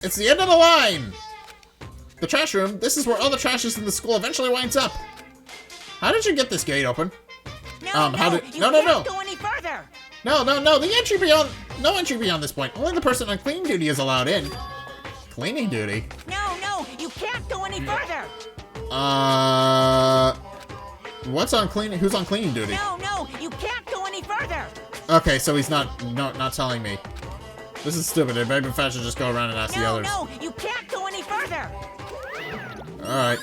It's the end of the line! The trash room, this is where all the trash in the school eventually winds up. How did you get this gate open? No, can't go any further. No, the entry beyond, no entry beyond this point. Only the person on cleaning duty is allowed in. Cleaning duty? No, you can't go any further. What's on cleaning, who's on cleaning duty? No, you can't go any further. Okay, so he's not telling me. This is stupid. Maybe if I should just go around and ask the others. No, you can't go any further. Alright.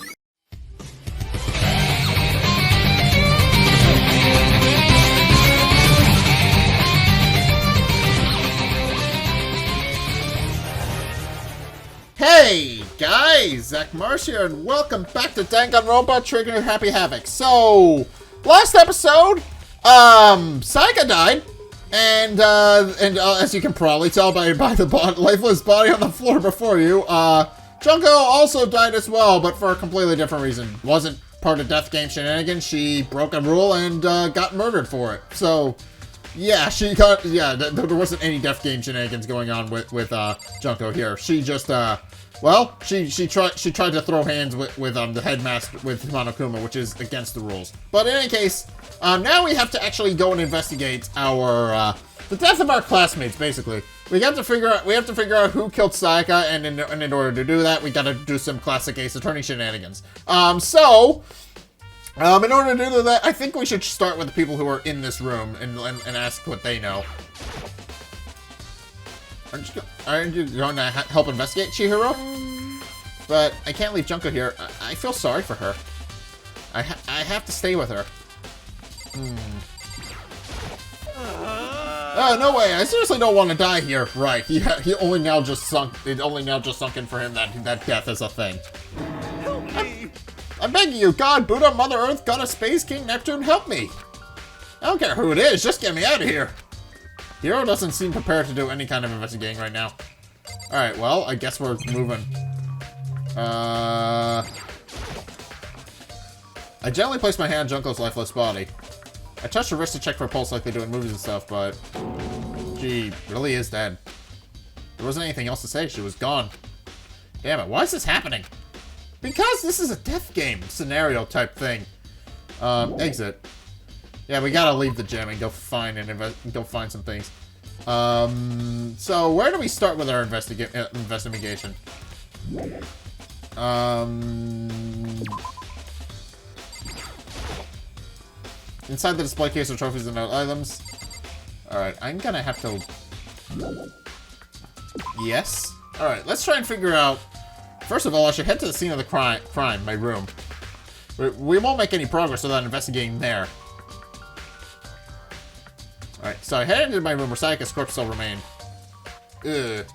Hey guys, Zack here, and welcome back to Danganronpa Trigger Happy Havoc. So, last episode, Sayaka died, and as you can probably tell by the lifeless body on the floor before you, Junko also died as well, but for a completely different reason. Wasn't part of Death Game shenanigans. She broke a rule and got murdered for it. So, yeah, there wasn't any Death Game shenanigans going on with Junko here. She just she tried to throw hands with the headmaster, with Monokuma, which is against the rules. But in any case, now we have to actually go and investigate our the death of our classmates. Basically, we have to figure out who killed Sayaka, and in order to do that, we got to do some classic Ace Attorney shenanigans. In order to do that, I think we should start with the people who are in this room and ask what they know. Aren't you going to help investigate, Chihiro? But I can't leave Junko here. I feel sorry for her. I have to stay with her. Oh, no way. I seriously don't want to die here. Right. He only now just sunk. It only now just sunk in for him that death is a thing. Help me! I'm begging you, God, Buddha, Mother Earth, Goddess, Space, King, Neptune, help me! I don't care who it is, just get me out of here! Hero doesn't seem prepared to do any kind of investigating right now. Alright, well, I guess we're moving. I gently placed my hand on Junko's lifeless body. I touched her wrist to check for a pulse like they do in movies and stuff, but she really is dead. There wasn't anything else to say, she was gone. Damn it, why is this happening? Because this is a death game scenario type thing. Exit. Yeah, we gotta leave the gym and go find some things. So where do we start with our investigation? Inside the display case are trophies and items. Alright, I'm gonna have to... Yes? Alright, let's try and figure out... First of all, I should head to the scene of the crime, my room. We won't make any progress without investigating there. Alright, so I headed into my room where Sayaka's corpse still remained. Ugh.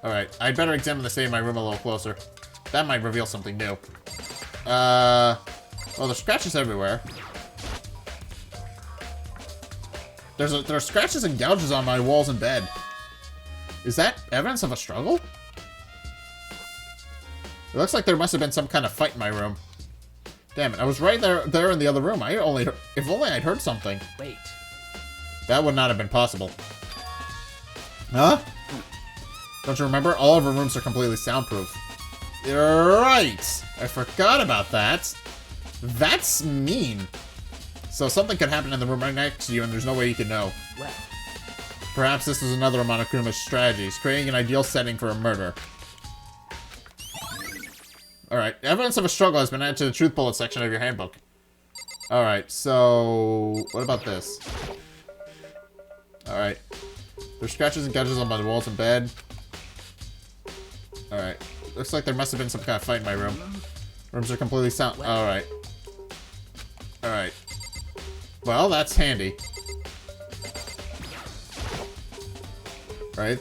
Alright, I'd better examine the state of my room a little closer. That might reveal something new. Well, there's scratches everywhere. There's scratches and gouges on my walls and bed. Is that evidence of a struggle? It looks like there must have been some kind of fight in my room. Damn it, I was right there in the other room. If only I'd heard something. Wait. That would not have been possible. Huh? Don't you remember? All of our rooms are completely soundproof. You're right! I forgot about that. That's mean. So something could happen in the room right next to you and there's no way you could know. Well. Perhaps this is another of Monokuma's strategies, creating an ideal setting for a murder. Alright, evidence of a struggle has been added to the truth bullet section of your handbook. Alright, so... what about this? Alright. There's scratches and gouges on my walls and bed. Alright. Looks like there must have been some kind of fight in my room. Rooms are completely sound... Alright. Alright. Well, that's handy. Right?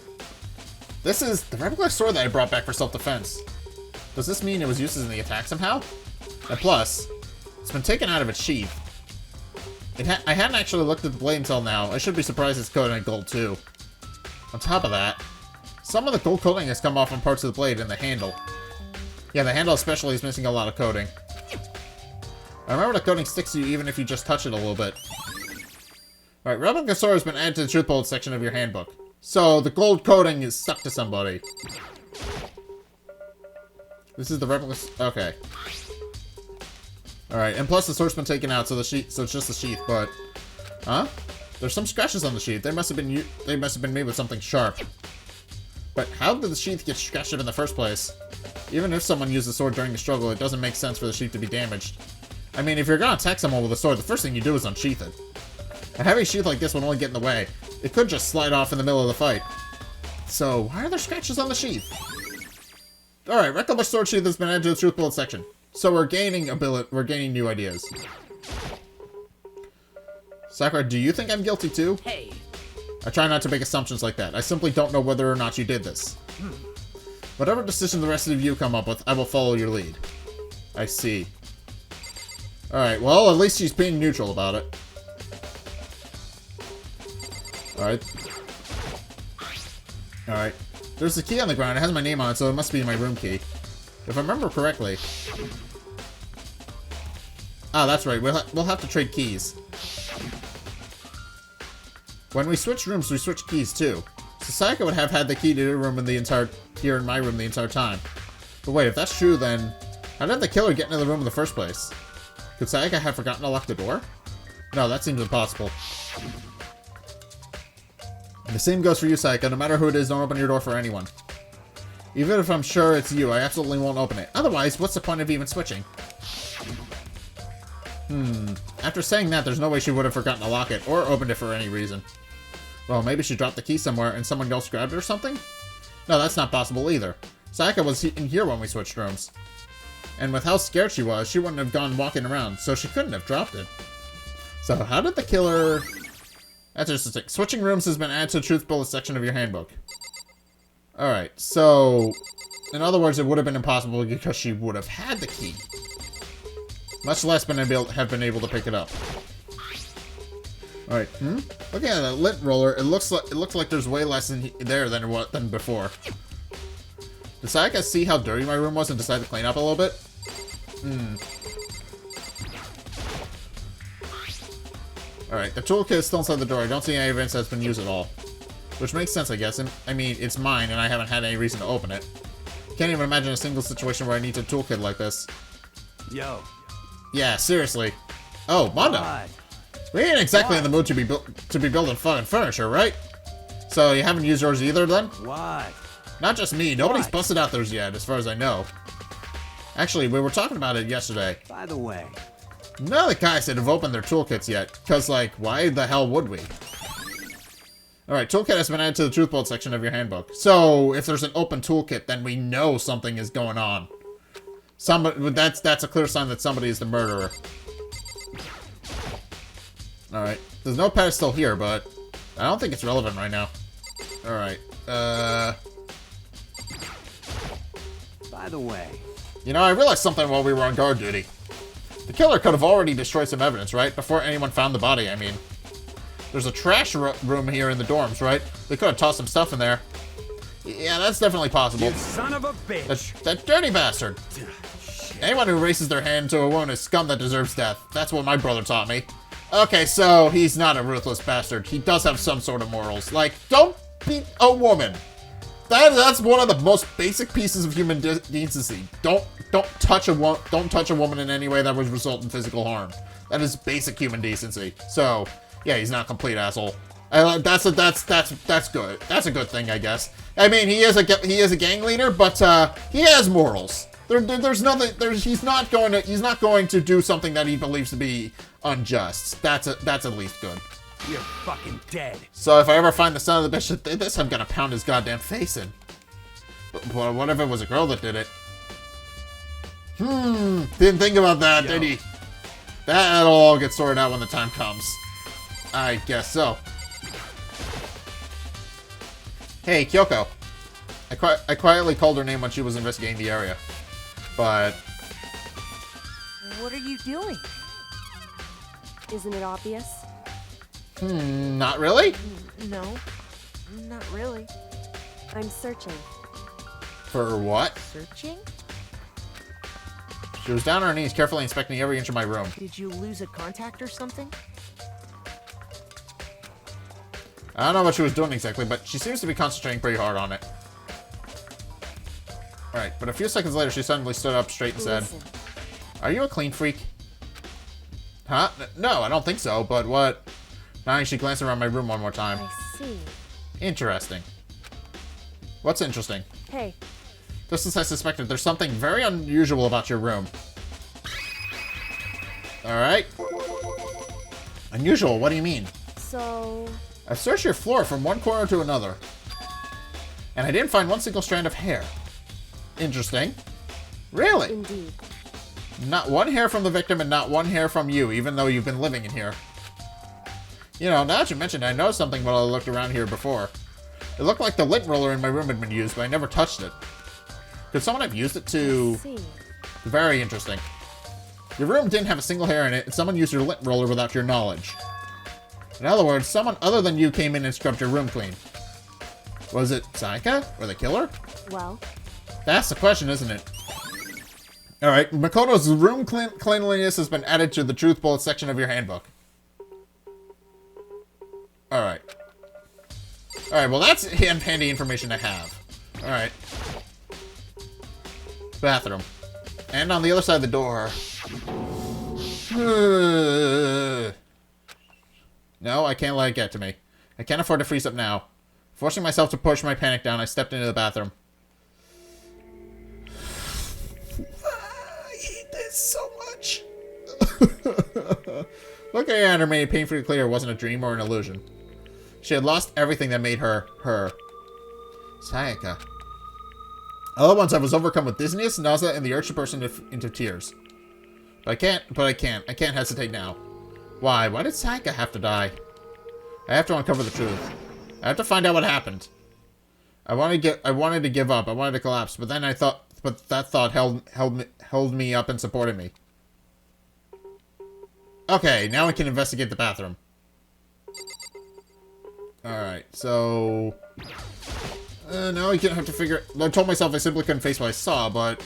This is the replica sword that I brought back for self-defense. Does this mean it was used in the attack somehow? And plus, it's been taken out of its sheath. I hadn't actually looked at the blade until now. I should be surprised it's coated in gold too. On top of that, some of the gold coating has come off on parts of the blade and the handle. Yeah, the handle especially is missing a lot of coating. I remember the coating sticks to you even if you just touch it a little bit. Alright, replica sword has been added to the truth bullet section of your handbook. So, the gold coating is stuck to somebody. This is the replica. Okay. Alright, and plus the sword's been taken out, so it's just the sheath, but... Huh? There's some scratches on the sheath. They must have been made with something sharp. But how did the sheath get scratched up in the first place? Even if someone used the sword during the struggle, it doesn't make sense for the sheath to be damaged. I mean, if you're gonna attack someone with a sword, the first thing you do is unsheath it. A heavy sheath like this would only get in the way. It could just slide off in the middle of the fight. So, why are there scratches on the sheath? Alright, Reclamation Sword Sheath has been added to the Truth Bullet section. So we're gaining new ideas. Sakura, do you think I'm guilty too? Hey. I try not to make assumptions like that. I simply don't know whether or not you did this. Whatever decision the rest of you come up with, I will follow your lead. I see. Alright, well, at least she's being neutral about it. Alright. Alright. There's a key on the ground. It has my name on it, so it must be my room key. If I remember correctly. Ah, that's right. We'll have to trade keys. When we switch rooms, we switch keys too. So Sayaka would have had the key to your room here in my room the entire time. But wait, if that's true, then how did the killer get into the room in the first place? Could Sayaka have forgotten to lock the door? No, that seems impossible. The same goes for you, Sayaka. No matter who it is, don't open your door for anyone. Even if I'm sure it's you, I absolutely won't open it. Otherwise, what's the point of even switching? After saying that, there's no way she would have forgotten to lock it, or opened it for any reason. Well, maybe she dropped the key somewhere and someone else grabbed it or something? No, that's not possible either. Sayaka was in here when we switched rooms. And with how scared she was, she wouldn't have gone walking around, so she couldn't have dropped it. So how did the killer... That's interesting. Switching rooms has been added to the Truth Bullet section of your handbook. Alright, so... In other words, it would have been impossible because she would have had the key. Much less have been able to pick it up. Alright, Looking at that lint roller, it looks like there's way less in there than before. Did Sayaka see how dirty my room was and decide to clean up a little bit? Alright, the toolkit is still inside the door. I don't see any evidence that's been used at all. Which makes sense, I guess. I mean, it's mine, and I haven't had any reason to open it. Can't even imagine a single situation where I need a toolkit like this. Yo. Yeah, seriously. Oh, Mondo. What? We ain't exactly in the mood to be building fucking furniture, right? So you haven't used yours either, then? What? Not just me. Nobody's What? busted out theirs yet, as far as I know. Actually, we were talking about it yesterday. By the way. None of the guys that have opened their toolkits yet, because, like, why the hell would we? Alright, toolkit has been added to the Truth Bullet section of your handbook. So, if there's an open toolkit, then we know something is going on. That's a clear sign that somebody is the murderer. Alright, there's no pedestal here, but I don't think it's relevant right now. Alright, By the way. You know, I realized something while we were on guard duty. The killer could have already destroyed some evidence, right? Before anyone found the body, I mean. There's a trash room here in the dorms, right? They could have tossed some stuff in there. Yeah, that's definitely possible. You son of a bitch! That dirty bastard! Anyone who raises their hand to a woman is scum that deserves death. That's what my brother taught me. Okay, so he's not a ruthless bastard. He does have some sort of morals. Like, don't beat a woman. That's one of the most basic pieces of human decency. Don't touch a woman in any way that would result in physical harm. That is basic human decency. So, yeah, he's not a complete asshole. That's good. That's a good thing, I guess. I mean, he is a gang leader, but he has morals. There's nothing. He's not going to do something that he believes to be unjust. That's at least good. You're fucking dead. So if I ever find the son of the bitch that did this, I'm gonna pound his goddamn face in. But what if it was a girl that did it? Didn't think about that, did he? That'll all get sorted out when the time comes. I guess so. Hey, Kyoko. I quietly called her name when she was investigating the area. But... What are you doing? Isn't it obvious? Not really? No, not really. I'm searching. For what? Searching? She was down on her knees, carefully inspecting every inch of my room. Did you lose a contact or something? I don't know what she was doing exactly, but she seems to be concentrating pretty hard on it. Alright, but a few seconds later, she suddenly stood up straight and said, Listen, "Are you a clean freak?" Huh? No, I don't think so, but what? Now she glanced around my room one more time. I see. Interesting. What's interesting? Hey, Just as I suspected, there's something very unusual about your room. Alright. Unusual, what do you mean? so... I've searched your floor from one corner to another, and I didn't find one single strand of hair. Interesting. Really? Indeed. Not one hair from the victim and not one hair from you, even though you've been living in here. You know, now that you mentioned it, I noticed something while I looked around here before. It looked like the lint roller in my room had been used, but I never touched it. Could someone have used it to... I see. Very interesting. Your room didn't have a single hair in it, and someone used your lint roller without your knowledge. In other words, someone other than you came in and scrubbed your room clean. Was it Sayaka? Or the killer? Well, That's the question, isn't it? Alright, Makoto's room cleanliness has been added to the truth bullet section of your handbook. Alright. Alright, well that's handy information to have. Alright. Bathroom. And on the other side of the door... No, I can't let it get to me. I can't afford to freeze up now. Forcing myself to push my panic down, I stepped into the bathroom. I hate this so much. Looking at her made it painfully clear it wasn't a dream or an illusion. She had lost everything that made her, her. Sayaka. All at once I was overcome with dizziness, nausea, and the urge to burst into tears. But I can't hesitate now. Why? Why did Sayaka have to die? I have to uncover the truth. I have to find out what happened. I wanted to give up. I wanted to collapse, but then that thought held me up and supported me. Okay, now we can investigate the bathroom. Alright, so... now I have to figure... I told myself I simply couldn't face what I saw, but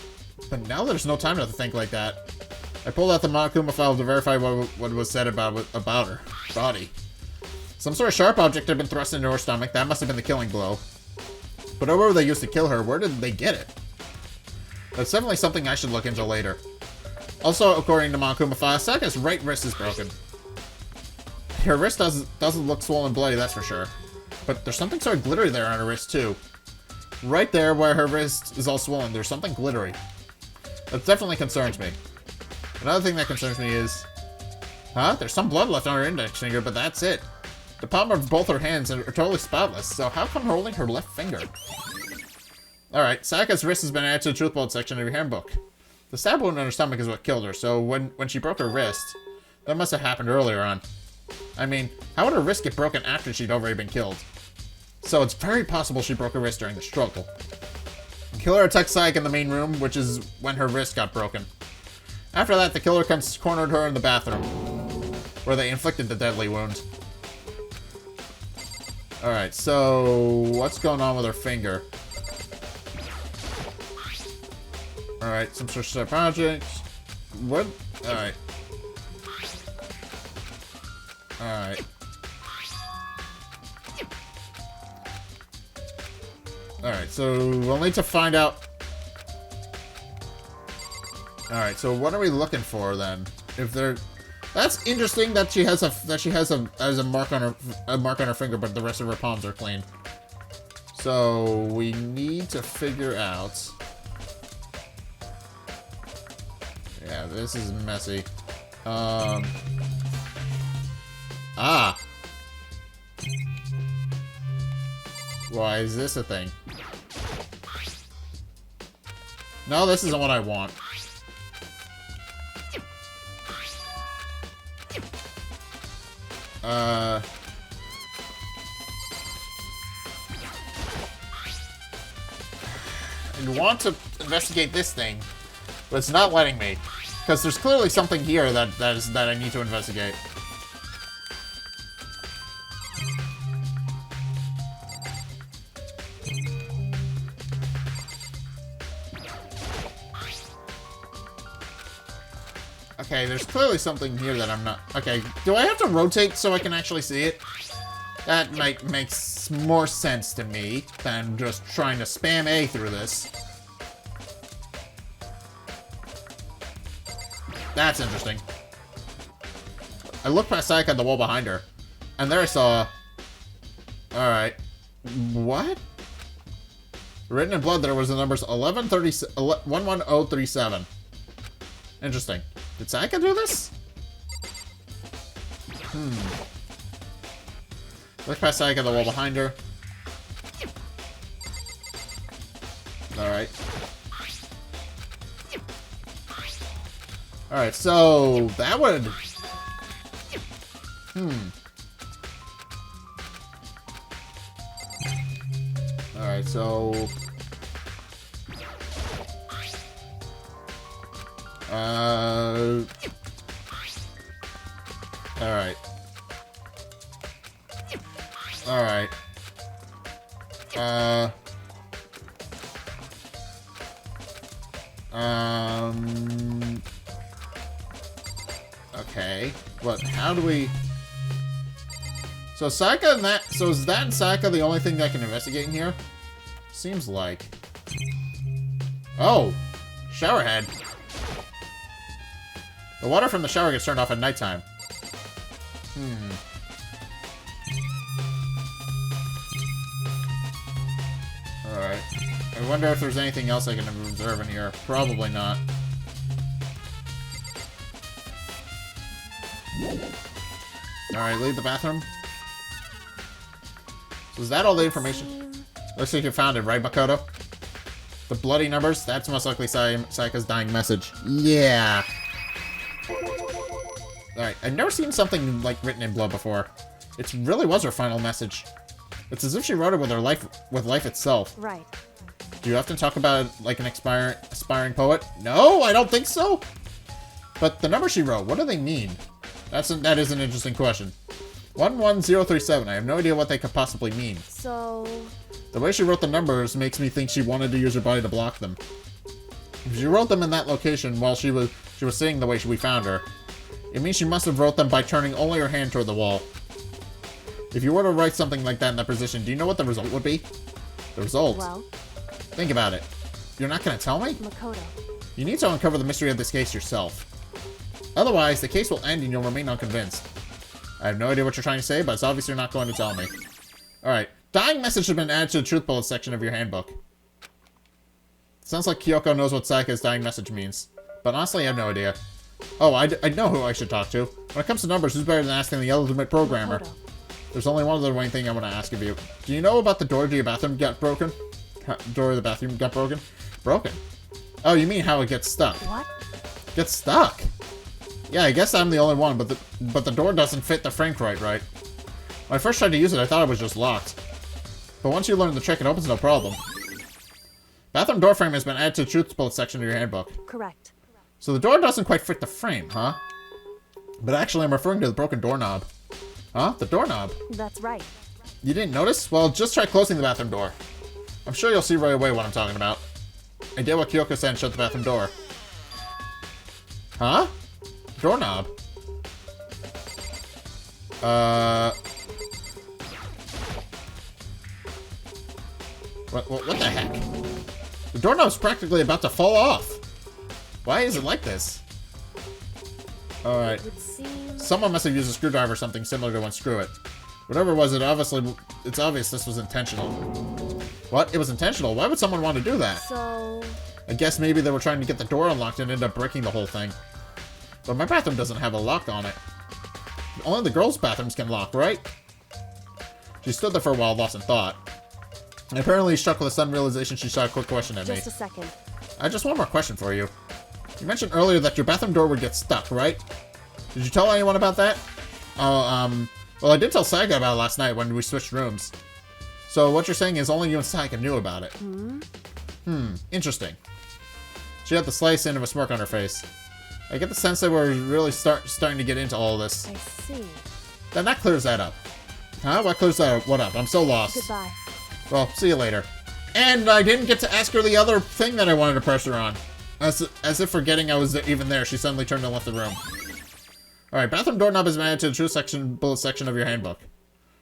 now there's no time to think like that. I pulled out the Monokuma file to verify what was said about her body. Some sort of sharp object had been thrust into her stomach. That must have been the killing blow. But whatever they used to kill her, where did they get it? That's definitely something I should look into later. Also, according to Monokuma file, Sayaka's right wrist is broken. Her wrist doesn't look swollen and bloody, that's for sure. But there's something sort of glittery there on her wrist, too. Right there where her wrist is all swollen, there's something glittery. That definitely concerns me. Another thing that concerns me is... Huh? There's some blood left on her index finger, but that's it. The palm of both her hands are totally spotless, so how come her holding her left finger? Alright, Sayaka's wrist has been added to the truth bullet section of your handbook. The stab wound on her stomach is what killed her, so when she broke her wrist, that must have happened earlier on. I mean, how would her wrist get broken after she'd already been killed? So it's very possible she broke her wrist during the struggle. The killer attacked Sayaka in the main room, which is when her wrist got broken. After that, the killer cornered her in the bathroom, where they inflicted the deadly wound. Alright, so what's going on with her finger? Alright, some sort of sharp object. What? Alright. Alright. Alright, so we'll need to find out. Alright, so what are we looking for then? If there, that's interesting that she has a mark on her finger, but the rest of her palms are clean. So we need to figure out. Yeah, this is messy. Ah. Why is this a thing? No, this isn't what I want. I want to investigate this thing, but it's not letting me. Because there's clearly something here that I need to investigate. Okay, there's clearly something here that I'm not... Okay, do I have to rotate so I can actually see it? That might make more sense to me than just trying to spam A through this. That's interesting. I looked past Sayaka at the wall behind her, and there I saw... Alright. What? Written in blood there was the numbers 11037. Interesting. Did Sayaka do this? Look past Sayaka at the wall behind her. Alright. Alright, so that would... Alright, so... Alright. Alright. Okay. What? How do we... So Sayaka and that... So is that and Sayaka the only thing that I can investigate in here? Seems like. Oh! Showerhead. The water from the shower gets turned off at nighttime. Alright. I wonder if there's anything else I can observe in here. Probably not. Alright, leave the bathroom. So is that all the information? Looks like you found it, right, Makoto? The bloody numbers? That's most likely Sayaka's dying message. Yeah. Alright, I've never seen something like written in blood before. It really was her final message. It's as if she wrote it with her life, itself. Right. Do you often talk about it like an aspiring poet? No, I don't think so. But the numbers she wrote, what do they mean? That is an interesting question. 11037. I have no idea what they could possibly mean. So... The way she wrote the numbers makes me think she wanted to use her body to block them. If she wrote them in that location while she was sitting the way we found her, it means she must have wrote them by turning only her hand toward the wall. If you were to write something like that in that position, do you know what the result would be? The result? Well... Think about it. You're not going to tell me? Makoto. You need to uncover the mystery of this case yourself. Otherwise, the case will end and you'll remain unconvinced. I have no idea what you're trying to say, but it's obvious you're not going to tell me. Alright. Dying message has been added to the truth bullet section of your handbook. Sounds like Kyoko knows what Sayaka's dying message means. But honestly, I have no idea. Oh, I know who I should talk to. When it comes to numbers, who's better than asking the ultimate programmer? Makoto. There's only one other thing I want to ask of you. Do you know about the door to your bathroom got broken? Door of the bathroom got broken? Broken? Oh, you mean how it gets stuck? What? Gets stuck? Yeah, I guess I'm the only one, but the door doesn't fit the frame quite right. When I first tried to use it, I thought it was just locked. But once you learn the trick, it opens no problem. Bathroom door frame has been added to the truth bullet section of your handbook. Correct. So the door doesn't quite fit the frame, huh? But actually, I'm referring to the broken doorknob. Huh? The doorknob? That's right. You didn't notice? Well, just try closing the bathroom door. I'm sure you'll see right away what I'm talking about. I did what Kyoko said and shut the bathroom door. Huh? Doorknob? What the heck? The doorknob's practically about to fall off. Why is it like this? Alright. It would seem... Someone must have used a screwdriver or something similar to unscrew it. Whatever it was, it's obvious this was intentional. What? It was intentional? Why would someone want to do that? So... I guess maybe they were trying to get the door unlocked and ended up breaking the whole thing. But my bathroom doesn't have a lock on it. Only the girls' bathrooms can lock, right? She stood there for a while, lost in thought. And apparently struck with a sudden realization, she shot a quick question at me. Just a second. I just one more question for you. You mentioned earlier that your bathroom door would get stuck, right? Did you tell anyone about that? Well, I did tell Sayaka about it last night when we switched rooms. So what you're saying is only you and Sayaka knew about it. Interesting. She had the slice end of a smirk on her face. I get the sense that we're really starting to get into all this. I see. Then that clears that up. Huh? What clears that up? What up? I'm so lost. Goodbye. Well, see you later. And I didn't get to ask her the other thing that I wanted to press her on. As if forgetting I was even there, she suddenly turned and left the room. Alright, bathroom doorknob is added to the true bullet section of your handbook.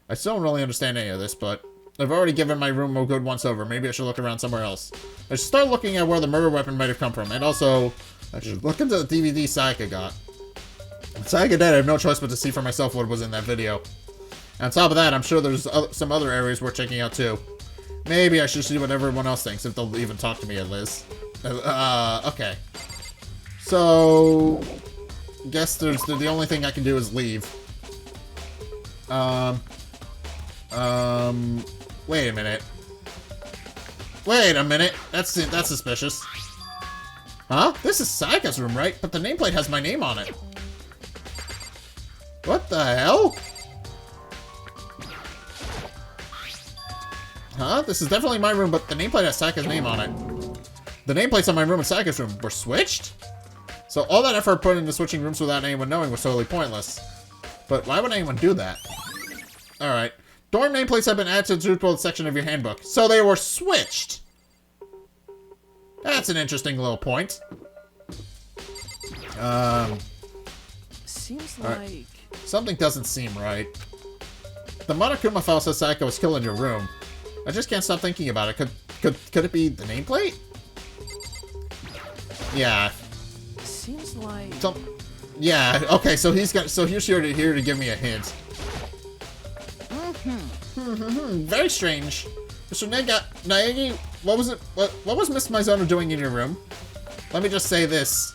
I still don't really understand any of this, but I've already given my room a good once over. Maybe I should look around somewhere else. I should start looking at where the murder weapon might have come from, and also I should look into the DVD Sayaka got. Sayaka did. I have no choice but to see for myself what was in that video. And on top of that, I'm sure there's some other areas worth checking out too. Maybe I should see what everyone else thinks, if they'll even talk to me at Liz. Okay. So... guess the only thing I can do is leave. Wait a minute. Wait a minute. That's suspicious. Huh? This is Sayaka's room, right? But the nameplate has my name on it. What the hell? Huh? This is definitely my room, but the nameplate has Sayaka's name on it. The nameplates on my room and Sayaka's room were switched? So all that effort put into switching rooms without anyone knowing was totally pointless. But why would anyone do that? Alright. Dorm nameplates have been added to the Truthful section of your handbook. So they were switched! That's an interesting little point. Seems right. like... Something doesn't seem right. The Monokuma file says Sayaka was killed in your room. I just can't stop thinking about it. Could it be the nameplate? Yeah. Seems like... Yeah, okay, so he's here to give me a hint. Very strange. Mr. Naegi, what was Miss Mizono doing in your room? Let me just say this.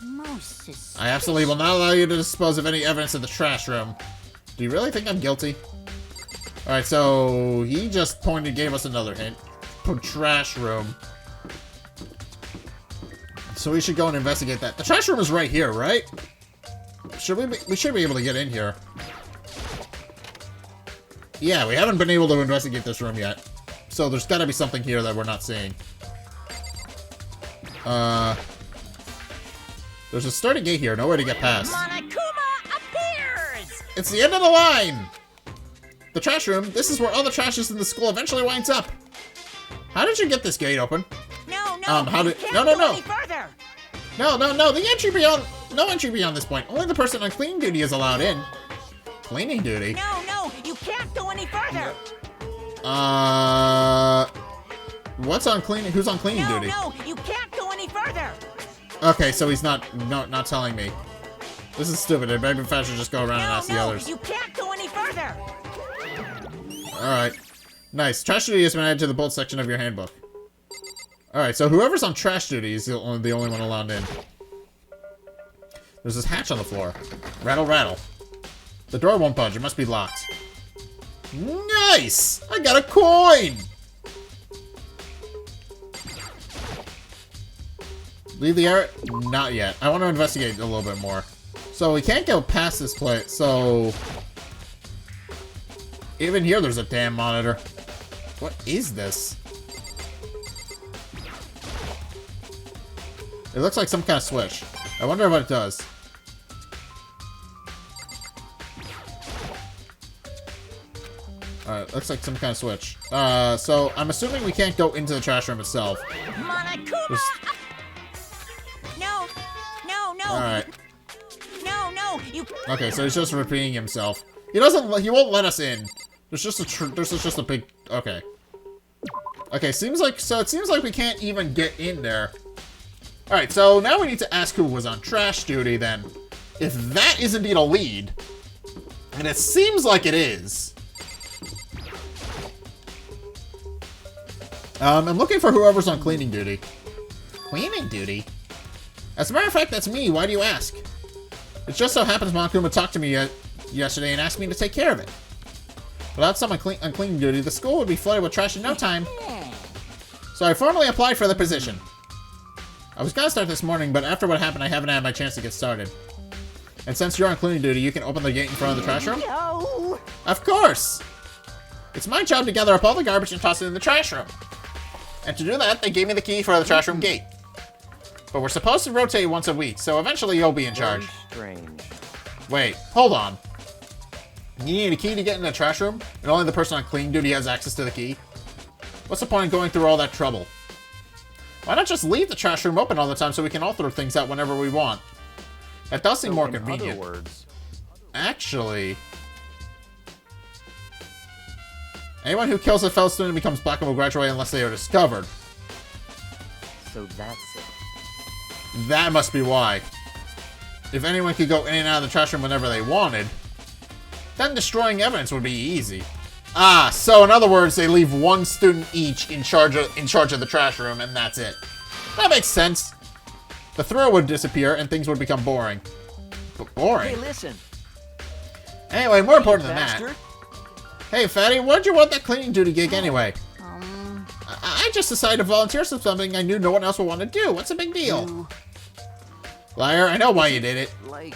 I absolutely will not allow you to dispose of any evidence in the trash room. Do you really think I'm guilty? Alright, so he just gave us another hint. Trash room. So we should go and investigate that. The trash room is right here, right? We should be able to get in here. Yeah, we haven't been able to investigate this room yet. So there's gotta be something here that we're not seeing. There's a sturdy gate here, no way to get past. Monokuma appears! It's the end of the line! The trash room, this is where all the trash in the school eventually winds up. How did you get this gate open? No, how you did- can't no, go any further! No, the entry beyond, no entry beyond this point. Only the person on cleaning duty is allowed in. Cleaning duty? No, you can't go any further! What's on cleaning, who's on cleaning duty? No, you can't go any further! Okay, so he's not telling me. This is stupid. Maybe if I should just go around and ask the others. You can't go any further! Alright. Nice. Trash duty has been added to the bold section of your handbook. Alright, so whoever's on trash duty is the only one allowed in. There's this hatch on the floor. Rattle, rattle. The door won't budge. It must be locked. Nice! I got a coin! Leave the area? Not yet. I want to investigate a little bit more. So we can't go past this place, so... Even here there's a damn monitor. What is this? It looks like some kind of switch. I wonder what it does. Alright, looks like some kind of switch. So I'm assuming we can't go into the trash room itself. Monokuma! No! Alright. No, you... Okay, so he's just repeating himself. He won't let us in. There's just a big, okay. Okay, it seems like we can't even get in there. Alright, so now we need to ask who was on trash duty then. If that is indeed a lead, and it seems like it is. I'm looking for whoever's on cleaning duty. Cleaning duty? As a matter of fact, that's me. Why do you ask? It just so happens Monokuma talked to me yesterday and asked me to take care of it. Without someone on cleaning duty, the school would be flooded with trash in no time. So I formally applied for the position. I was gonna start this morning, but after what happened, I haven't had my chance to get started. And since you're on cleaning duty, you can open the gate in front of the trash room? No! Of course! It's my job to gather up all the garbage and toss it in the trash room. And to do that, they gave me the key for the trash room gate. But we're supposed to rotate once a week, so eventually you'll be in charge. Strange. Wait, hold on. You need a key to get in the trash room, and only the person on cleaning duty has access to the key? What's the point of going through all that trouble? Why not just leave the trash room open all the time so we can all throw things out whenever we want? That does seem more convenient. In other words, Actually... Anyone who kills a fellow student becomes black and will graduate unless they are discovered. so that's it. That must be why. If anyone could go in and out of the trash room whenever they wanted, then destroying evidence would be easy. Ah, so in other words, they leave one student each in charge of the trash room, and that's it. That makes sense. The thrill would disappear, and things would become boring. But boring? Hey, listen. Anyway, more important than Bastard. that. Hey, fatty, why'd you want that cleaning duty gig anyway? I just decided to volunteer for something I knew no one else would want to do. What's the big deal? Liar, I know why you did it. Like,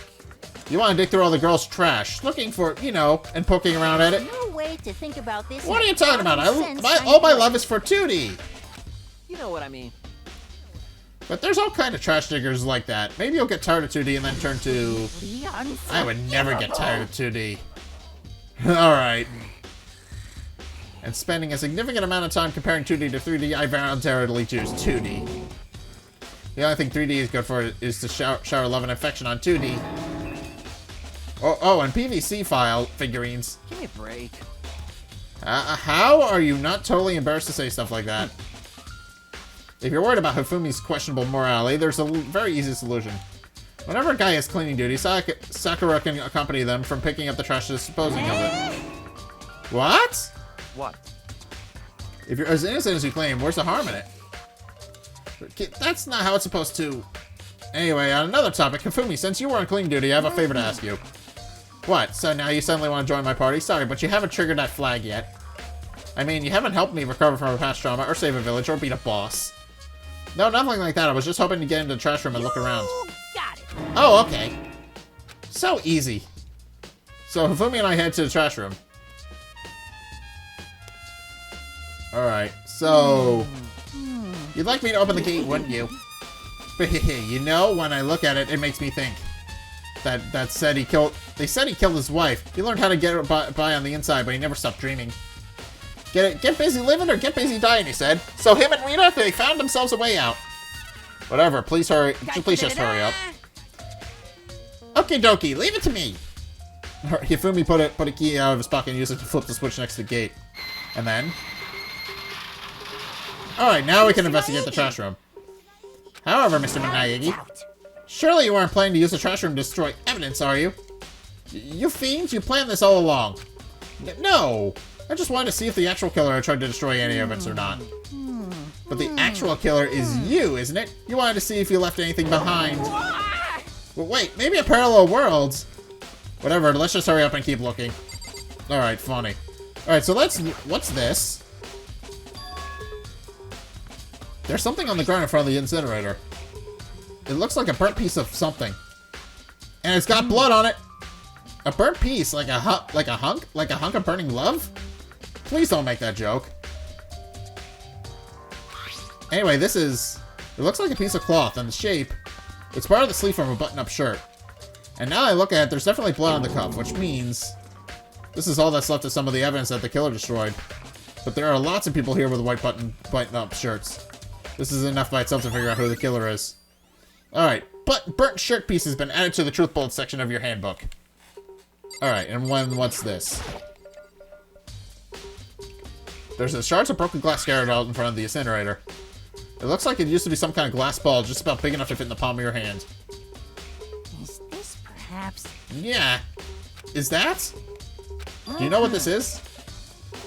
You want to dig through all the girls' trash, looking for, you know, and poking around at it. No way to think about this. What are in you a talking about? common sense All my kind of love way. is for Tootie. you know what I mean. But there's all kind of trash diggers like that. Maybe you'll get tired of 2D and then turn to... I would never get tired of 2D. Alright. And spending a significant amount of time comparing 2D to 3D, I voluntarily choose 2D. The only thing 3D is good for is to shower love and affection on 2D. Oh, and PVC file figurines. Give me a break. How are you not totally embarrassed to say stuff like that? If you're worried about Hifumi's questionable morality, there's a very easy solution. Whenever a guy has cleaning duty, Sakura can accompany them from picking up the trash to disposing of it. What? What? If you're as innocent as you claim, where's the harm in it? That's not how it's supposed to... Anyway, on another topic, Hifumi, since you were on cleaning duty, I have a favor to ask you. What? So now you suddenly want to join my party? Sorry, but you haven't triggered that flag yet. I mean, you haven't helped me recover from a past trauma, or save a village, or beat a boss. No, nothing like that. I was just hoping to get into the trash room and look around. You got it. Oh, okay. So easy. So Hifumi and I head to the trash room. Alright, so... You'd like me to open the gate, wouldn't you? You know, when I look at it, it makes me think. They said he killed his wife. He learned how to get by on the inside, but he never stopped dreaming. Get busy living or get busy dying, he said. So him and Rita, they found themselves a way out. Whatever, please hurry. Please just hurry up. Okie dokie, leave it to me. Hifumi put a key out of his pocket and used it to flip the switch next to the gate. And then... Alright, now we can investigate the trash room. However, Mr. Minayagi, surely you aren't planning to use the trash room to destroy evidence, are you? You fiends, you planned this all along. No! I just wanted to see if the actual killer had tried to destroy any evidence or not. But the actual killer is you, isn't it? You wanted to see if you left anything behind. Well, wait, maybe a parallel worlds. Whatever, let's just hurry up and keep looking. Alright, funny. Alright, so what's this? There's something on the ground in front of the incinerator. It looks like a burnt piece of something. And it's got blood on it. A burnt piece, like a hunk of burning love? Please don't make that joke. Anyway, it looks like a piece of cloth, and the shape, it's part of the sleeve from a button-up shirt. And now I look at it, there's definitely blood on the cuff, which means this is all that's left of some of the evidence that the killer destroyed. But there are lots of people here with white button-up shirts. This is enough by itself to figure out who the killer is. Alright, but burnt shirt piece has been added to the truth bullet section of your handbook. Alright, and what's this? There's a shards of broken glass scattered out in front of the incinerator. It looks like it used to be some kind of glass ball just about big enough to fit in the palm of your hand. Is this perhaps? Yeah. Is that? Do you know what this is?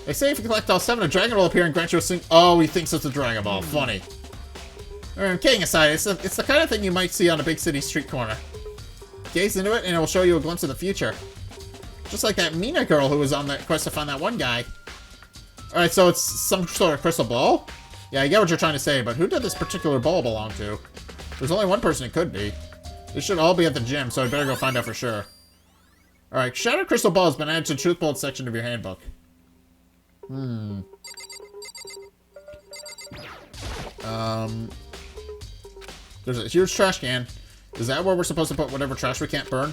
They say if you collect all 7, a dragon will appear and grant you a Oh, he thinks it's a Dragon Ball. Funny. Kidding aside, it's the kind of thing you might see on a big city street corner. Gaze into it and it will show you a glimpse of the future. Just like that Mina girl who was on that quest to find that one guy. Alright, so it's some sort of crystal ball? Yeah, I get what you're trying to say, but who did this particular ball belong to? There's only one person it could be. They should all be at the gym, so I'd better go find out for sure. Alright, Shattered Crystal Ball has been added to the Truth Bullet section of your handbook. There's a huge trash can. Is that where we're supposed to put whatever trash we can't burn?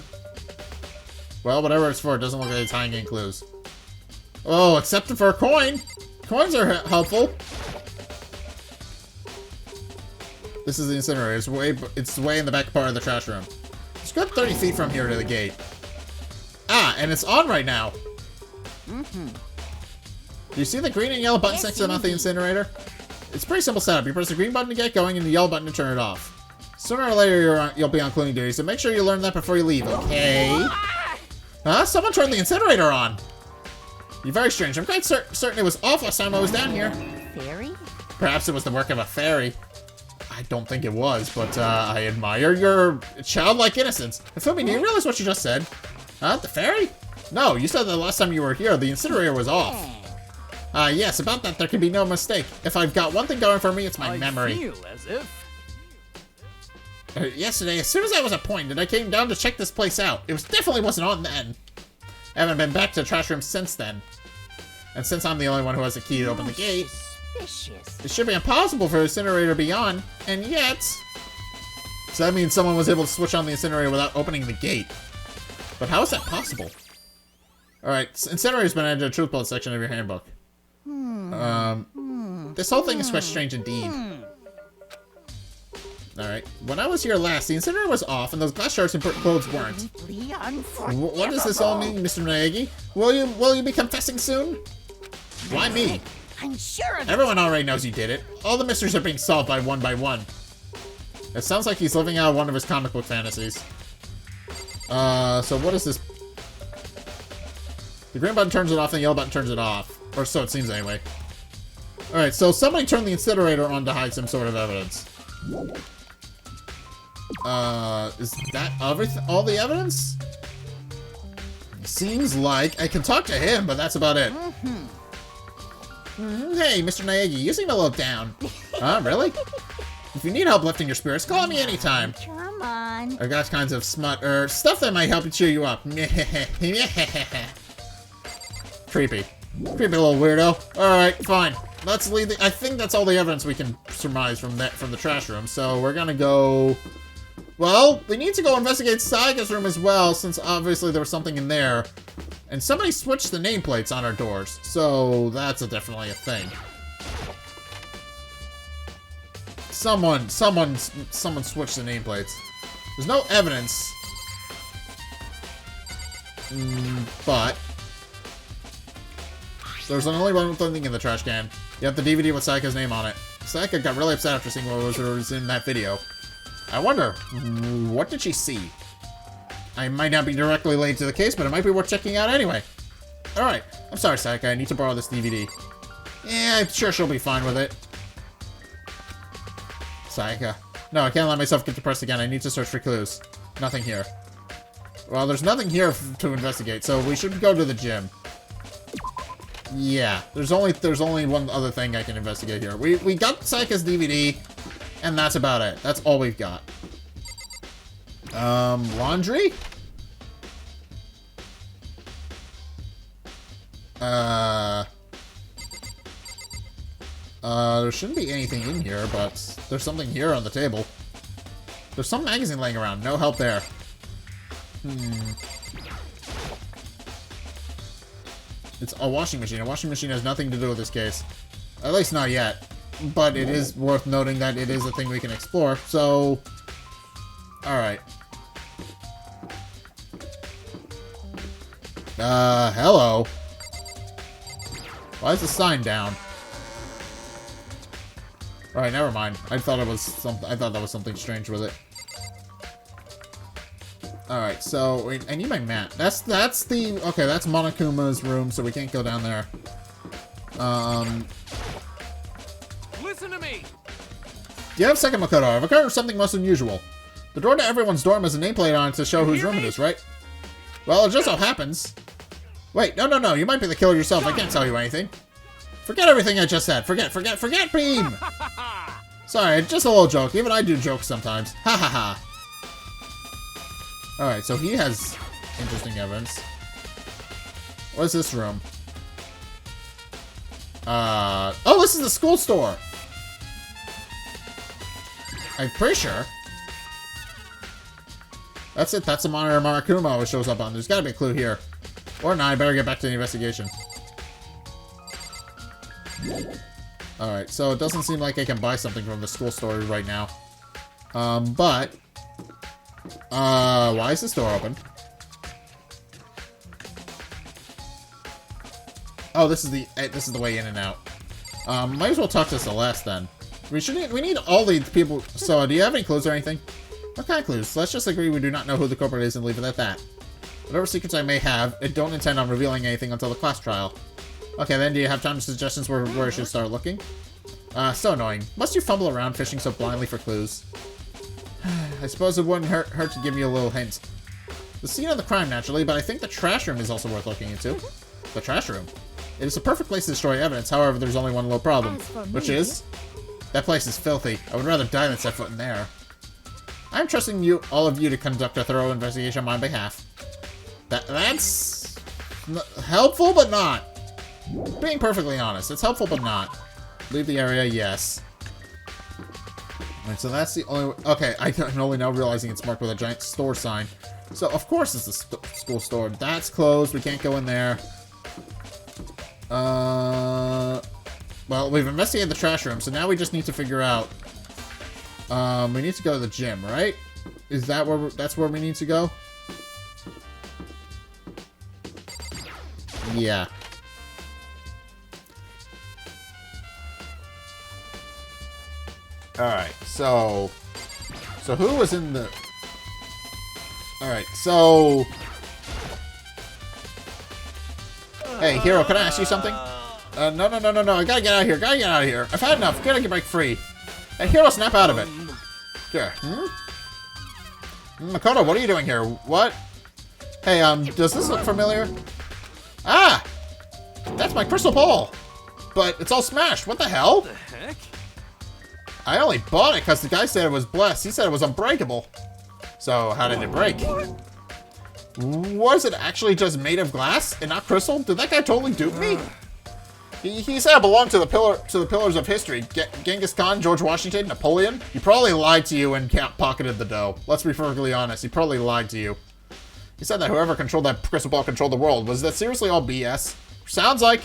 Well, whatever it's for, it doesn't look like it's hiding any clues. Oh, except for a coin! Coins are helpful! This is the incinerator. It's way in the back part of the trash room. It's good 30 feet from here to the gate. Ah, and it's on right now! Do you see the green and yellow buttons next to the mouth of the incinerator? It's a pretty simple setup. You press the green button to get going and the yellow button to turn it off. Sooner or later, you'll be on cleaning duty, so make sure you learn that before you leave, okay? Huh? Someone turned the incinerator on. You're very strange. I'm quite certain it was off last time I was down here. Fairy? Perhaps it was the work of a fairy. I don't think it was, but I admire your childlike innocence. Fumi, do you realize what you just said? Huh? The fairy? No, you said that last time you were here, the incinerator was off. Yes, about that there can be no mistake. If I've got one thing going for me, it's my memory. I feel as if... Yesterday, as soon as I was appointed, I came down to check this place out. It definitely wasn't on then. I haven't been back to the trash room since then. And since I'm the only one who has the key to open the gate, Suspicious. it should be impossible for the incinerator to be on, and yet... So that means someone was able to switch on the incinerator without opening the gate. But how is that possible? Alright, incinerator's been added to the truth bullet section of your handbook. This whole thing is quite strange indeed. Alright, when I was here last, the incinerator was off, and those glass shards and clothes weren't. What does this all mean, Mr. Naegi? Will you be confessing soon? Why me? I'm sure of it. Everyone already knows you did it. All the mysteries are being solved by one. It sounds like he's living out one of his comic book fantasies. So what is this? The green button turns it off, and the yellow button turns it off. Or so it seems anyway. Alright, so somebody turned the incinerator on to hide some sort of evidence. Is that all the evidence? Seems like I can talk to him, but that's about it. Hey, Mr. Naegi, you seem a little down. Huh, really? If you need help lifting your spirits, call me anytime. Come on. I've got kinds of smut, stuff that might help you cheer you up. Creepy. Creepy little weirdo. Alright, fine. Let's leave I think that's all the evidence we can surmise from the trash room, so we're gonna go... Well, we need to go investigate Sayaka's room as well, since obviously there was something in there. And somebody switched the nameplates on our doors, so that's definitely a thing. Someone switched the nameplates. There's no evidence. But... There's only one thing in the trash can. You have the DVD with Sayaka's name on it. Sayaka got really upset after seeing what was in that video. I wonder, what did she see? I might not be directly related to the case, but it might be worth checking out anyway. Alright, I'm sorry, Sayaka, I need to borrow this DVD. Yeah, I'm sure she'll be fine with it. Sayaka. No, I can't let myself get depressed again. I need to search for clues. Nothing here. Well, there's nothing here to investigate, so we should go to the gym. Yeah, there's only one other thing I can investigate here. We got Sayaka's DVD, and that's about it. That's all we've got. Laundry? There shouldn't be anything in here, but there's something here on the table. There's some magazine laying around. No help there. It's a washing machine. A washing machine has nothing to do with this case. At least not yet. But it is worth noting that it is a thing we can explore, so... Alright. Hello? Why is the sign down? Alright, never mind. I thought that was something strange with it. Alright, so wait, I need my mat. That's the okay, that's Monokuma's room, so we can't go down there. Listen to me. Do you have a second, Makoto? I've occurred something most unusual. The door to everyone's dorm has a nameplate on it to show whose room it is, right? Well, it just so happens. Wait, no, you might be the killer yourself. I can't tell you anything. Forget everything I just said. Forget, Beam! Sorry, just a little joke. Even I do jokes sometimes. Ha ha ha. Alright, so he has interesting evidence. What is this room? Oh, this is the school store! I'm pretty sure. That's it, that's the monitor Marakuma always shows up on. There's gotta be a clue here. Or not, I better get back to the investigation. Alright, so it doesn't seem like I can buy something from the school store right now. Why is this door open? Oh, this is the way in and out. Might as well talk to Celeste then. We need all the people. So, do you have any clues or anything? What kind of clues? Let's just agree we do not know who the culprit is and leave it at that. Whatever secrets I may have, I don't intend on revealing anything until the class trial. Okay, then do you have time to suggestions where I should start looking? So annoying. Must you fumble around fishing so blindly for clues? I suppose it wouldn't hurt to give you a little hint. The scene of the crime, naturally, but I think the trash room is also worth looking into. The trash room. It is a perfect place to destroy evidence, however, there's only one little problem. Which is? That place is filthy. I would rather die than set foot in there. I'm trusting you, all of you, to conduct a thorough investigation on my behalf. That's helpful, but not. Being perfectly honest, it's helpful, but not. Leave the area, yes. Alright, so that's the only... Okay, I'm only now realizing it's marked with a giant store sign. So, of course it's the school store. That's closed. We can't go in there. Well, we've investigated the trash room, so now we just need to figure out... we need to go to the gym, right? Is that where that's where we need to go? Yeah. Alright, so who was in the... Alright, so... Hey, Hero, can I ask you something? No, I gotta get out of here, I've had enough, gotta get break free. Hey, Hero, snap out of it. Here, Makoto, what are you doing here? What? Hey, does this look familiar? Ah! That's my crystal ball! But it's all smashed, what the hell? What the heck? I only bought it because the guy said it was blessed. He said it was unbreakable. So, how did it break? Was it actually just made of glass and not crystal? Did that guy totally dupe me? He said it belonged to the pillars of history. Genghis Khan, George Washington, Napoleon. He probably lied to you and pocketed the dough. Let's be perfectly honest. He probably lied to you. He said that whoever controlled that crystal ball controlled the world. Was that seriously all BS? Sounds like.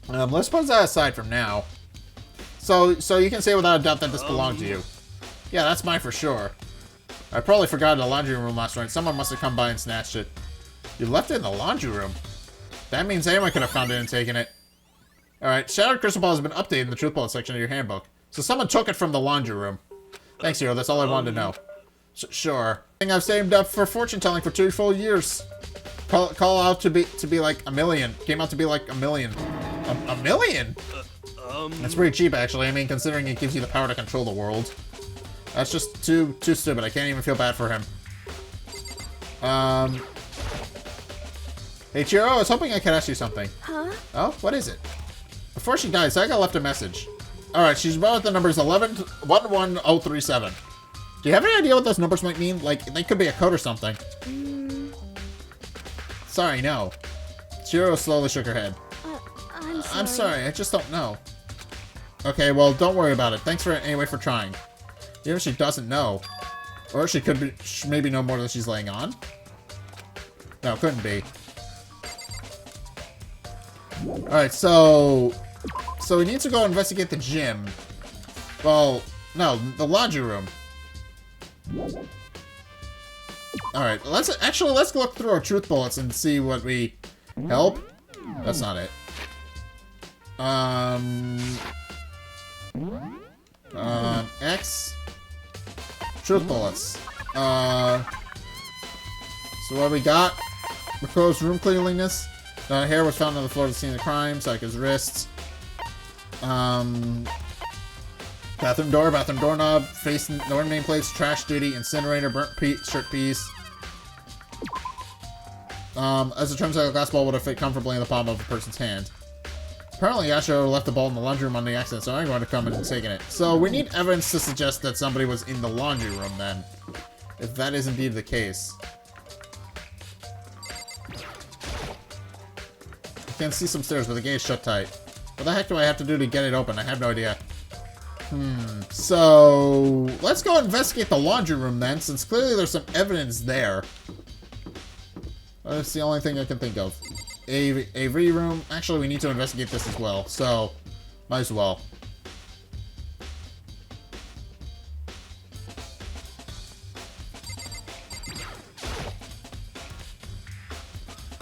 Let's put that aside from now. So you can say without a doubt that this belonged to you. Yeah, that's mine for sure. I probably forgot it in the laundry room last night. Someone must have come by and snatched it. You left it in the laundry room? That means anyone could have found it and taken it. Alright, Shattered Crystal Ball has been updated in the Truth Bullet section of your handbook. So someone took it from the laundry room. Thanks, Hero. That's all I wanted to know. Sure. I think I've saved up for fortune telling for 2 full years. Call out to be like a million. Came out to be like a million. A million? That's pretty cheap, actually. I mean, considering it gives you the power to control the world. That's just too stupid. I can't even feel bad for him. Hey, Chiro, I was hoping I could ask you something. Huh? Oh, what is it? Before she died, Sayaka left a message. Alright, she's brought the numbers 11037. Do you have any idea what those numbers might mean? Like, they could be a code or something. Sorry, no. Chiro slowly shook her head. I'm sorry, I just don't know. Okay, well, don't worry about it. Thanks for anyway for trying. Even if she doesn't know. Or she could be, maybe know more than she's laying on. No, it couldn't be. Alright, so we need to go investigate the gym. Well, no, the laundry room. Alright, let's look through our truth bullets and see what we... Help? That's not it. X. Truth bullets. So what we got? Proposed room cleanliness. Hair was found on the floor of the scene of the crime. Sayaka's wrists. Bathroom doorknob, face door nameplates, trash duty, incinerator, burnt shirt piece. As it turns out, the glass ball would have fit comfortably in the palm of a person's hand. Apparently, Yasho left the ball in the laundry room on the accident, so I'm going to come and taken it. So we need evidence to suggest that somebody was in the laundry room then, if that is indeed the case. I can see some stairs, but the gate is shut tight. What the heck do I have to do to get it open? I have no idea. So let's go investigate the laundry room then, since clearly there's some evidence there. That's the only thing I can think of. AV room. Actually, we need to investigate this as well, so might as well.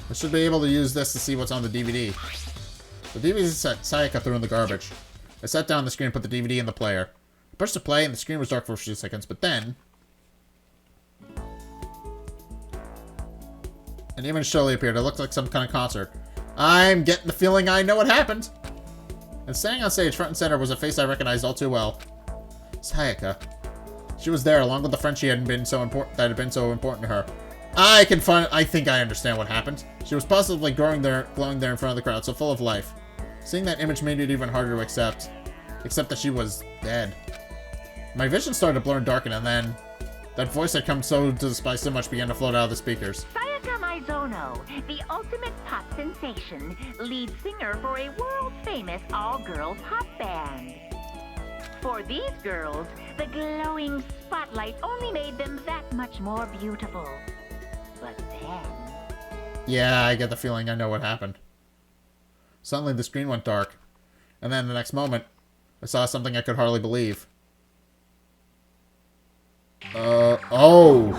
I should be able to use this to see what's on the DVD. The DVD set Sayaka threw in the garbage. I sat down on the screen and put the DVD in the player. I pushed the play and the screen was dark for a few seconds, but then... an image slowly appeared. It looked like some kind of concert. I'm getting the feeling I know what happened. And standing on stage, front and center, was a face I recognized all too well. Sayaka. She was there, along with the friend she had been so important that had been so important to her. I think I understand what happened. She was positively glowing there in front of the crowd, so full of life. Seeing that image made it even harder to accept that she was dead. My vision started to blur and darken, and then that voice I'd come to despise so much began to float out of the speakers. Sayaka Maizono, the ultimate pop sensation, lead singer for a world-famous all-girls pop band. For these girls, the glowing spotlight only made them that much more beautiful. But then... Yeah, I get the feeling I know what happened. Suddenly the screen went dark, and then the next moment, I saw something I could hardly believe. Oh!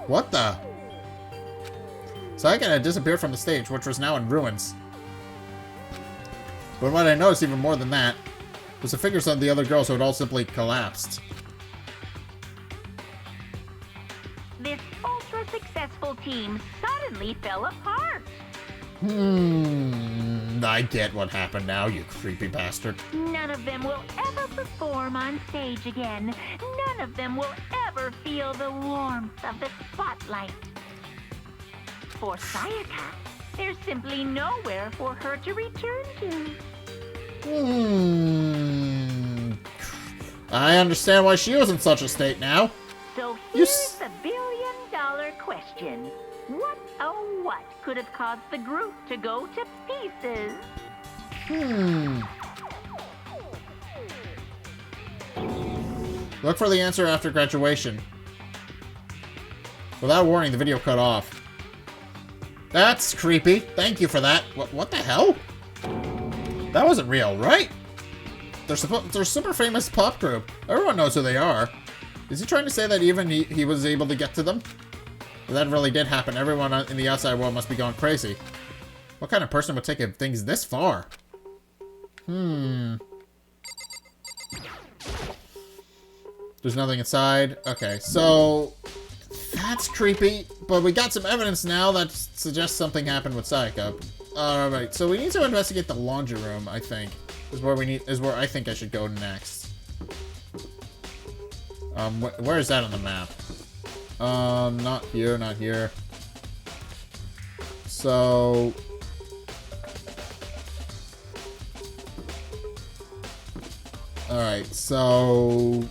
What the? Sayaka had disappeared from the stage, which was now in ruins. But what I noticed even more than that was the figures of the other girls who had all simply collapsed. This ultra-successful team suddenly fell apart. I get what happened now, you creepy bastard. None of them will ever perform on stage again. None of them will ever feel the warmth of the spotlight. For Sayaka, there's simply nowhere for her to return to. I understand why she was in such a state now. So here's the billion-dollar question. What, oh what, could have caused the group to go to pieces? Look for the answer after graduation. Without warning, the video cut off. That's creepy. Thank you for that. What the hell? That wasn't real, right? They're a super famous pop group. Everyone knows who they are. Is he trying to say that even he was able to get to them? If that really did happen, everyone in the outside world must be going crazy. What kind of person would take things this far? There's nothing inside. Okay, so... that's creepy, but we got some evidence now that suggests something happened with Sayaka. Alright, so we need to investigate the laundry room, I think. Is where I think I should go next. Where is that on the map? Not here, not here. So... alright, so...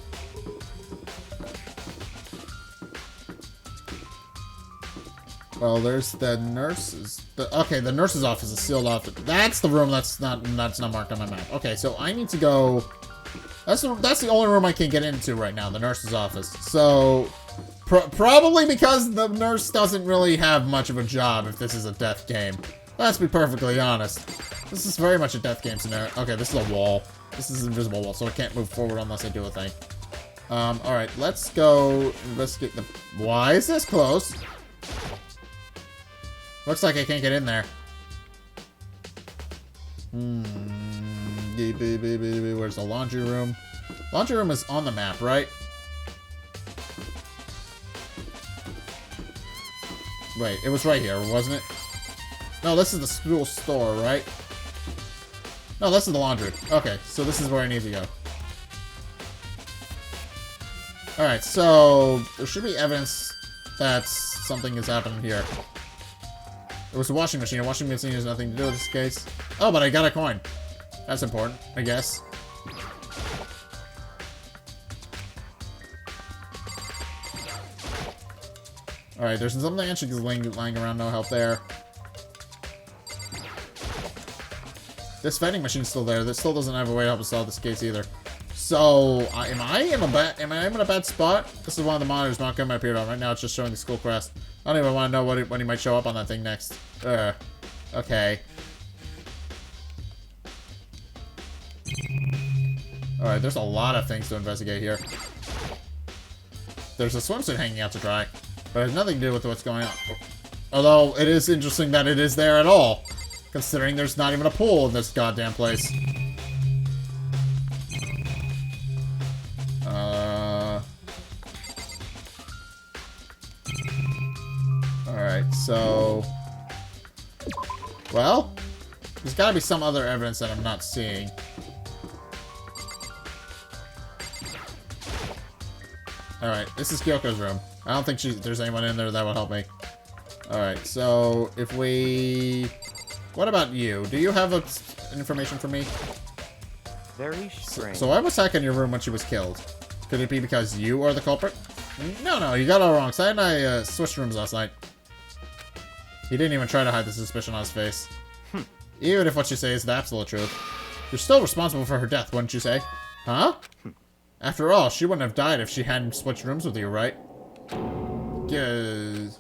well, there's the nurses. Okay, the nurse's office is sealed off. That's the room that's not marked on my map. Okay, so I need to go... That's the only room I can get into right now, the nurse's office. So, probably because the nurse doesn't really have much of a job if this is a death game. Let's be perfectly honest. This is very much a death game scenario. Okay, this is a wall. This is an invisible wall, so I can't move forward unless I do a thing. Alright, let's go investigate the... why is this closed? Looks like I can't get in there. Where's the laundry room? Laundry room is on the map, right? Wait, it was right here, wasn't it? No, this is the school store, right? No, this is the laundry. Okay, so this is where I need to go. Alright, so there should be evidence that something is happening here. It was a washing machine. A washing machine has nothing to do with this case. Oh, but I got a coin. That's important, I guess. Alright, there's something actually lying around. No help there. This vending machine's still there. That still doesn't have a way to help us solve this case either. So, am I in a bad spot? This is one of the monitors not going to appear on. Right now it's just showing the school crest. I don't even want to know when he might show up on that thing next. Okay. Alright, there's a lot of things to investigate here. There's a swimsuit hanging out to dry, but it has nothing to do with what's going on. Although, it is interesting that it is there at all, considering there's not even a pool in this goddamn place. Alright, so... Well, there's gotta be some other evidence that I'm not seeing. Alright, this is Kyoko's room. I don't think there's anyone in there that will help me. Alright, so if we... What about you? Do you have information for me? Very strange. So why was Sayaka in your room when she was killed? Could it be because you are the culprit? No, you got it all wrong. Sayaka and I switched rooms last night. He didn't even try to hide the suspicion on his face. Even if what you say is the absolute truth. You're still responsible for her death, wouldn't you say? Huh? After all, she wouldn't have died if she hadn't switched rooms with you, right? The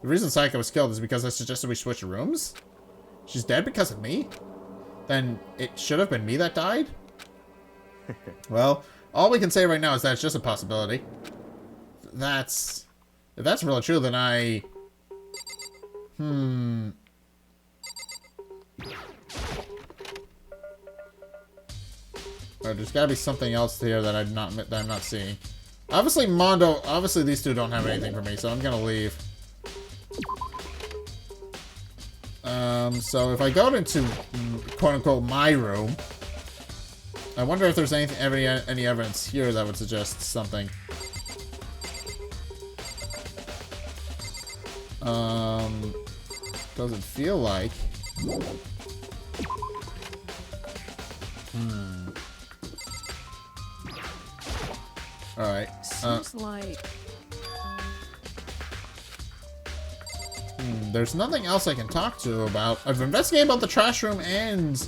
reason Sayaka was killed is because I suggested we switch rooms? She's dead because of me? Then it should have been me that died? Well, all we can say right now is that it's just a possibility. If that's really true, then I... There's gotta be something else here that I'm not seeing. Obviously these two don't have anything for me, so I'm gonna leave. So if I go into quote-unquote my room, I wonder if there's any evidence here that would suggest something. Doesn't feel like. Alright. Seems like... There's nothing else I can talk to about. I've investigated about the trash room and...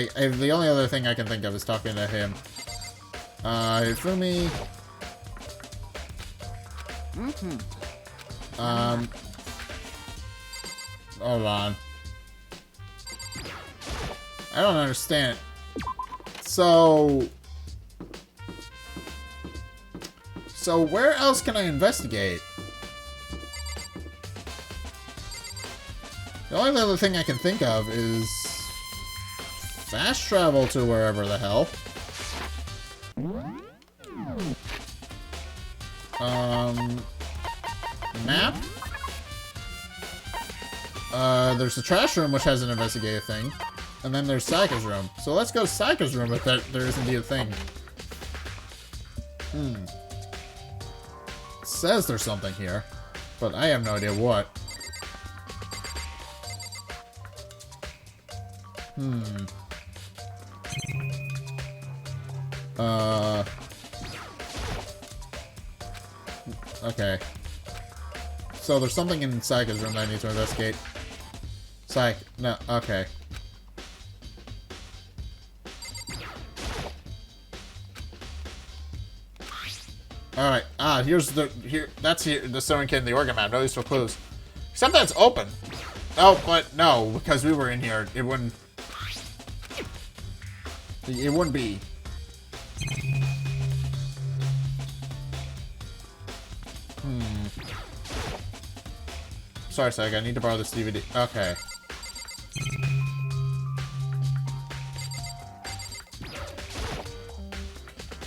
the only other thing I can think of is talking to him. Ifumi... Hold on. I don't understand. So where else can I investigate? The only other thing I can think of is fast travel to wherever the hell. Map? There's the trash room, which has an investigative thing. And then there's Sayaka's room. So let's go to Sayaka's room if there is indeed a thing. It says there's something here, but I have no idea what. Okay. So there's something in Sayaka's room that I need to investigate. No, okay. Alright, that's the sewing kit in the organ map, no useful clues. Except that it's open. Oh, but no, because we were in here, it wouldn't be. Sorry, Sayaka, I need to borrow this DVD. Okay.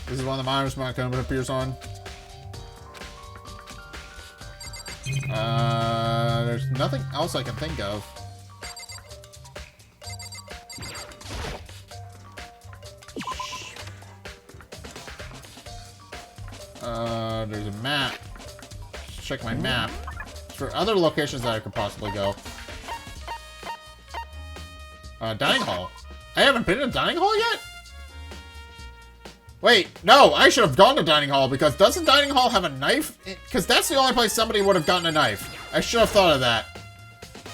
This is one of the monitors my camera appears on. There's nothing else I can think of. There's a map. Let's check my map. For other locations that I could possibly go. Dining hall. I haven't been in a dining hall yet? Wait, no, I should have gone to dining hall because doesn't dining hall have a knife? Because that's the only place somebody would have gotten a knife. I should have thought of that.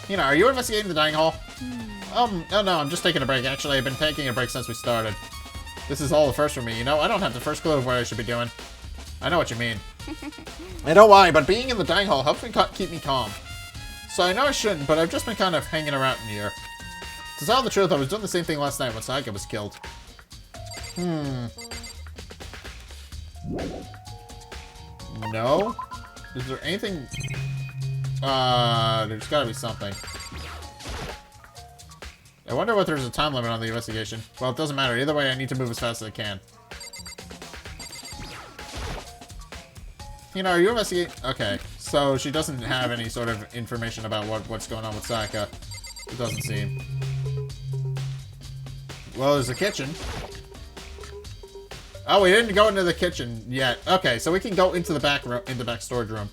You know, are you investigating the dining hall? No, I'm just taking a break. Actually, I've been taking a break since we started. This is all the first for me, you know? I don't have the first clue of what I should be doing. I know what you mean. I know why, but being in the dining hall helps me keep me calm. So I know I shouldn't, but I've just been kind of hanging around in here. To tell the truth, I was doing the same thing last night when Sayaka was killed. No? Is there anything... there's gotta be something. I wonder what there's a time limit on the investigation. Well, it doesn't matter. Either way, I need to move as fast as I can. Hina, are you investigating? Okay, so she doesn't have any sort of information about what's going on with Sayaka. It doesn't seem. Well, there's a kitchen. Oh, we didn't go into the kitchen yet. Okay, so we can go into the back room, in the back storage room.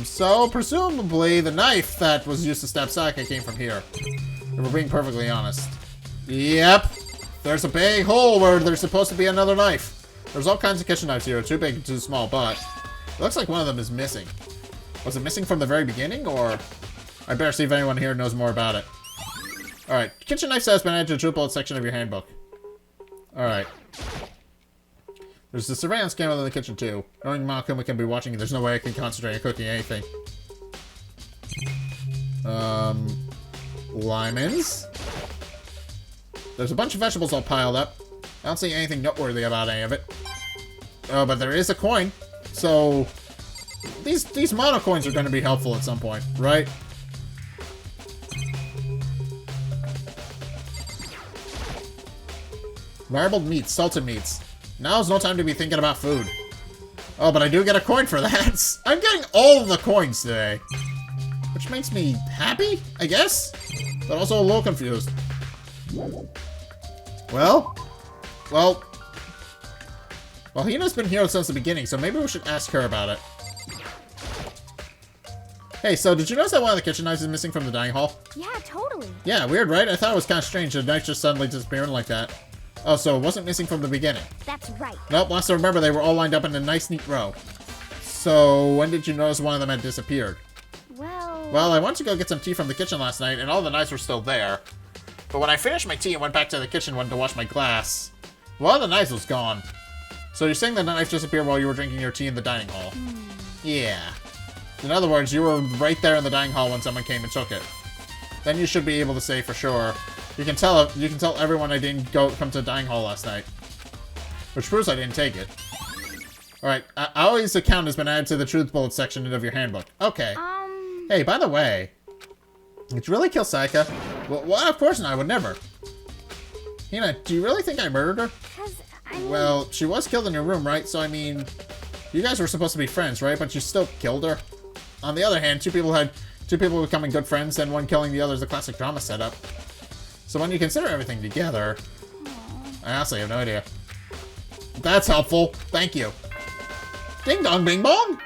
So presumably the knife that was used to stab Sayaka came from here. If we're being perfectly honest. Yep. There's a big hole where there's supposed to be another knife. There's all kinds of kitchen knives here, too big and too small, but it looks like one of them is missing. Was it missing from the very beginning, or? I better see if anyone here knows more about it. Alright, kitchen knife set has been added to the true bullet section of your handbook. Alright. There's the surveillance camera in the kitchen, too. Knowing Monokuma can be watching, there's no way I can concentrate on cooking anything. Lemons. There's a bunch of vegetables all piled up. I don't see anything noteworthy about any of it. Oh, but there is a coin. So, these mono coins are going to be helpful at some point, right? Marbled meats, salted meats. Now's no time to be thinking about food. Oh, but I do get a coin for that. I'm getting all of the coins today. Which makes me happy, I guess? But also a little confused. Well, Hina's been here since the beginning, so maybe we should ask her about it. Hey, so did you notice that one of the kitchen knives is missing from the dining hall? Yeah, totally. Yeah, weird, right? I thought it was kind of strange, the knife just suddenly disappearing like that. Oh, so it wasn't missing from the beginning. That's right. Nope, last I remember, they were all lined up in a nice, neat row. So, when did you notice one of them had disappeared? Well, I went to go get some tea from the kitchen last night, and all the knives were still there. But when I finished my tea and went back to the kitchen to wash my glass, one of the knives was gone. So you're saying the knife disappeared while you were drinking your tea in the dining hall? Yeah. In other words, you were right there in the dining hall when someone came and took it. Then you should be able to say for sure. You can tell everyone I didn't come to the dining hall last night. Which proves I didn't take it. Alright, Aoi's account has been added to the truth bullet section of your handbook. Okay. Hey, by the way, did you really kill Sayaka? Well, of course not, I would never. Hina, do you really think I murdered her? Well, she was killed in your room, right? So, I mean, you guys were supposed to be friends, right? But you still killed her. On the other hand, two people becoming good friends, and one killing the other is a classic drama setup. So when you consider everything together, I honestly have no idea. That's helpful. Thank you. Ding dong, bing bong.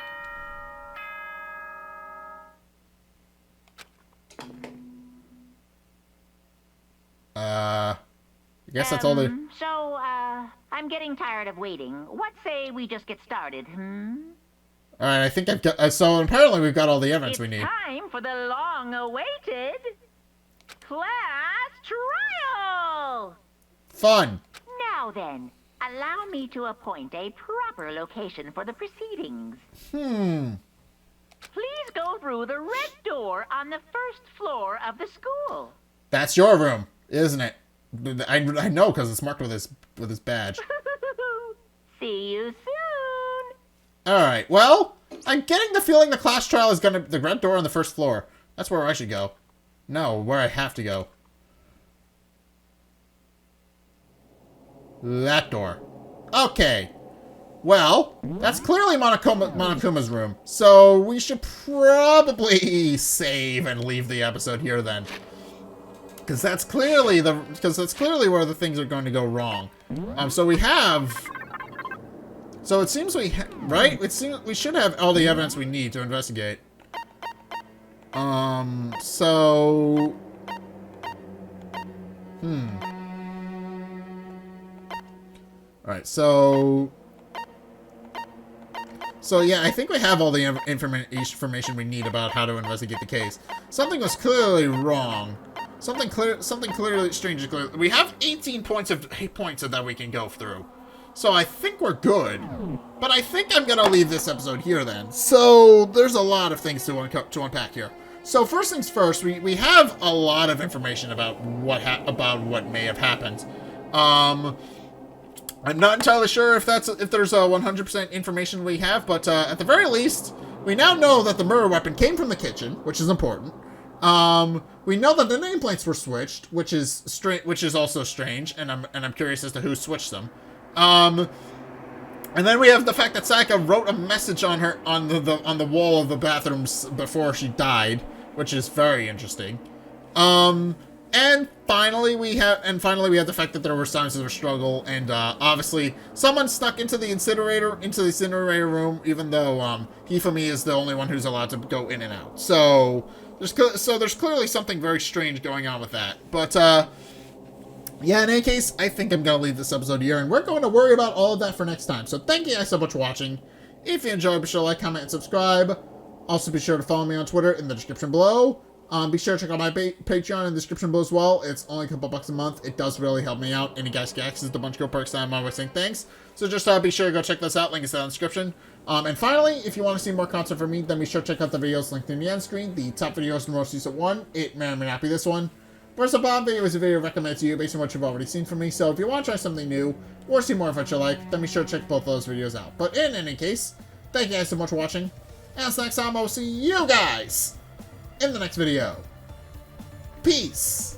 I guess that's all the... So, I'm getting tired of waiting. What say we just get started, Alright, I think I've got... so apparently we've got all the evidence we need. It's time for the long-awaited class trial! Fun. Now then, allow me to appoint a proper location for the proceedings. Hmm. Please go through the red door on the first floor of the school. That's your room, isn't it? I know because it's marked with his badge. See you soon. All right. Well, I'm getting the feeling the class trial is gonna the red door on the first floor. That's where I should go. No, where I have to go. That door. Okay. Well, that's clearly Monokuma's room. So we should probably save and leave the episode here then. Because that's clearly where the things are going to go wrong. So we have... So it seems right? It seems we should have all the evidence we need to investigate. So... Alright, so yeah, I think we have all the information we need about how to investigate the case. Something was clearly wrong. Something clearly strange. We have 18 points that we can go through. So I think we're good. But I think I'm gonna leave this episode here then. So there's a lot of things to unpack here. So first things first, we have a lot of information about what may have happened. I'm not entirely sure if there's a 100% information we have, but at the very least, we now know that the murder weapon came from the kitchen, which is important. We know that the nameplates were switched, which is also strange, and I'm curious as to who switched them. And then we have the fact that Sayaka wrote a message on her on the wall of the bathrooms before she died, which is very interesting. And finally we have the fact that there were signs of a struggle, and obviously someone snuck into the incinerator room, even though Hifumi is the only one who's allowed to go in and out. So there's clearly something very strange going on with that. But yeah, in any case, I think I'm gonna leave this episode here, and we're going to worry about all of that for next time. So thank you guys so much for watching. If you enjoyed, be sure to like, comment, and subscribe. Also, be sure to follow me on Twitter in the description below. Be sure to check out my Patreon in the description below as well. It's only a couple bucks a month. It does really help me out, and you guys get access to a bunch of cool perks that I'm always saying thanks. So just be sure to go check this out. Link is down in the description. And finally, if you want to see more content from me, then be sure to check out the videos linked in the end screen. The top videos in most recent one. It may or may not be this one. First, the bottom video is a video recommended to you based on what you've already seen from me. So if you want to try something new or see more of what you like, then be sure to check both those videos out. But in any case, thank you guys so much for watching. And until next time, I will see you guys in the next video. Peace!